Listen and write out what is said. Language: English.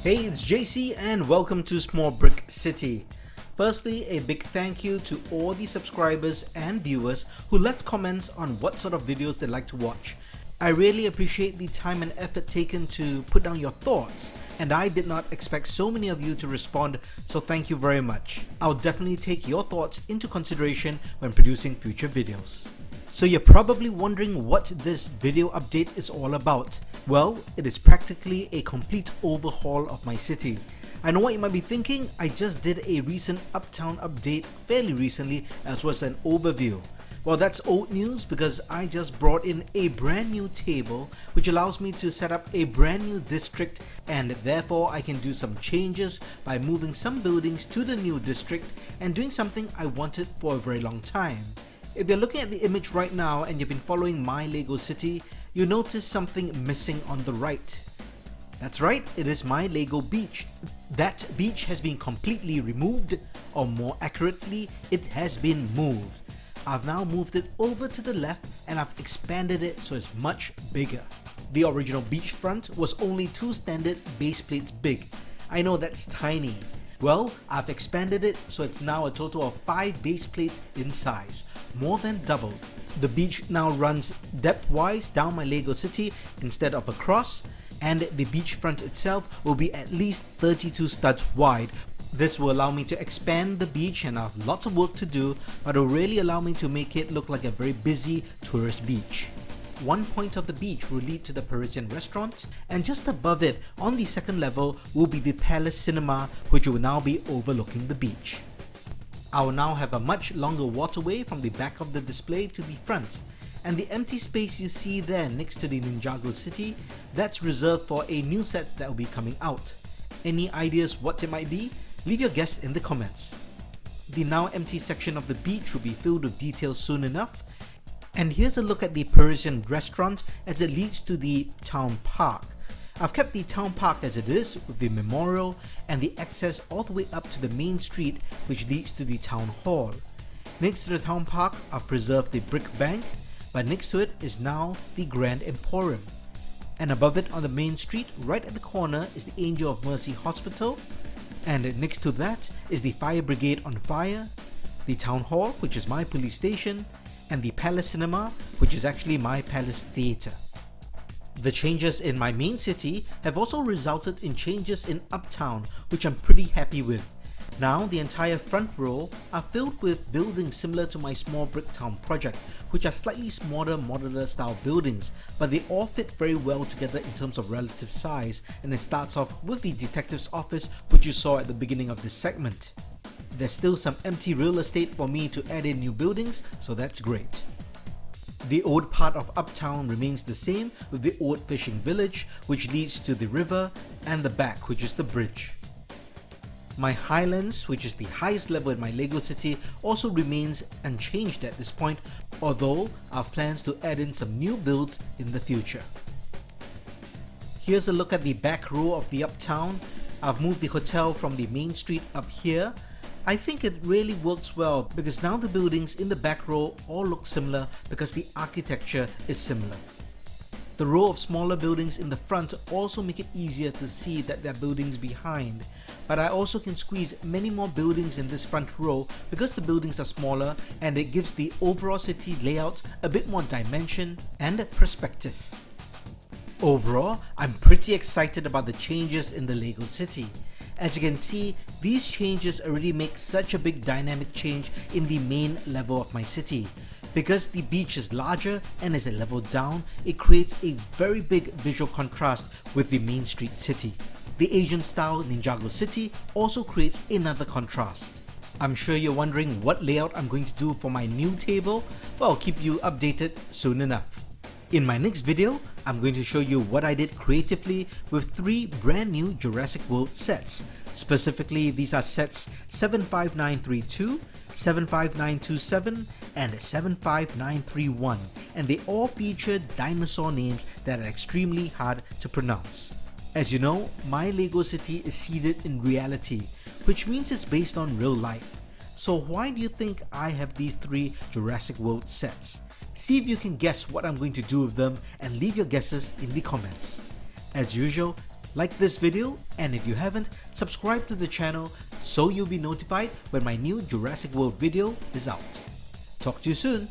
Hey, it's JC and welcome to Small Brick City. Firstly, a big thank you to all the subscribers and viewers who left comments on what sort of videos they'd like to watch. I really appreciate the time and effort taken to put down your thoughts, and I did not expect so many of you to respond, so thank you very much. I'll definitely take your thoughts into consideration when producing future videos. So you're probably wondering what this video update is all about. Well, it is practically a complete overhaul of my city. I know what you might be thinking, I just did a recent Uptown update fairly recently as well as an overview. Well, that's old news because I just brought in a brand new table which allows me to set up a brand new district, and therefore I can do some changes by moving some buildings to the new district and doing something I wanted for a very long time. If you're looking at the image right now and you've been following my Lego city, you notice something missing on the right. That's right, it is my Lego beach. That beach has been completely removed, or more accurately, it has been moved. I've now moved it over to the left and I've expanded it so it's much bigger. The original beachfront was only 2 standard base plates big. I know that's tiny. Well, I've expanded it so it's now a total of 5 base plates in size, more than doubled. The beach now runs depth-wise down my Lego city instead of across, and the beachfront itself will be at least 32 studs wide. This will allow me to expand the beach, and I have lots of work to do, but it will really allow me to make it look like a very busy tourist beach. One point of the beach will lead to the Parisian restaurant, and just above it on the second level will be the Palace Cinema, which will now be overlooking the beach. I will now have a much longer waterway from the back of the display to the front, and the empty space you see there next to the Ninjago city, that's reserved for a new set that will be coming out. Any ideas what it might be? Leave your guess in the comments. The now empty section of the beach will be filled with details soon enough. And here's a look at the Parisian restaurant as it leads to the town park. I've kept the town park as it is with the memorial and the access all the way up to the main street which leads to the town hall. Next to the town park, I've preserved the brick bank, but next to it is now the Grand Emporium. And above it on the main street, right at the corner, is the Angel of Mercy Hospital, and next to that is the Fire Brigade on Fire, the Town Hall, which is my police station, and the Palace Cinema, which is actually my Palace Theatre. The changes in my main city have also resulted in changes in Uptown, which I'm pretty happy with. Now the entire front row are filled with buildings similar to my Small Brick Town project, which are slightly smaller modular style buildings, but they all fit very well together in terms of relative size, and it starts off with the detective's office, which you saw at the beginning of this segment. There's still some empty real estate for me to add in new buildings, so that's great. The old part of Uptown remains the same with the old fishing village, which leads to the river, and the back, which is the bridge. My Highlands, which is the highest level in my Lego city, also remains unchanged at this point, although I have plans to add in some new builds in the future. Here's a look at the back row of the Uptown. I've moved the hotel from the main street up here. I think it really works well because now the buildings in the back row all look similar because the architecture is similar. The row of smaller buildings in the front also make it easier to see that there are buildings behind, but I also can squeeze many more buildings in this front row because the buildings are smaller, and it gives the overall city layout a bit more dimension and perspective. Overall, I'm pretty excited about the changes in the Lego city. As you can see, these changes already make such a big dynamic change in the main level of my city. Because the beach is larger and is a level down, it creates a very big visual contrast with the main street city. The Asian style Ninjago city also creates another contrast. I'm sure you're wondering what layout I'm going to do for my new table. Well, I'll keep you updated soon enough. In my next video, I'm going to show you what I did creatively with 3 brand new Jurassic World sets. Specifically, these are sets 75932, 75927 and 75931, and they all feature dinosaur names that are extremely hard to pronounce. As you know, my Lego city is seated in reality, which means it's based on real life. So why do you think I have these 3 Jurassic World sets? See if you can guess what I'm going to do with them and leave your guesses in the comments. As usual, Like this video, and if you haven't, subscribe to the channel so you'll be notified when my new Jurassic World video is out. Talk to you soon!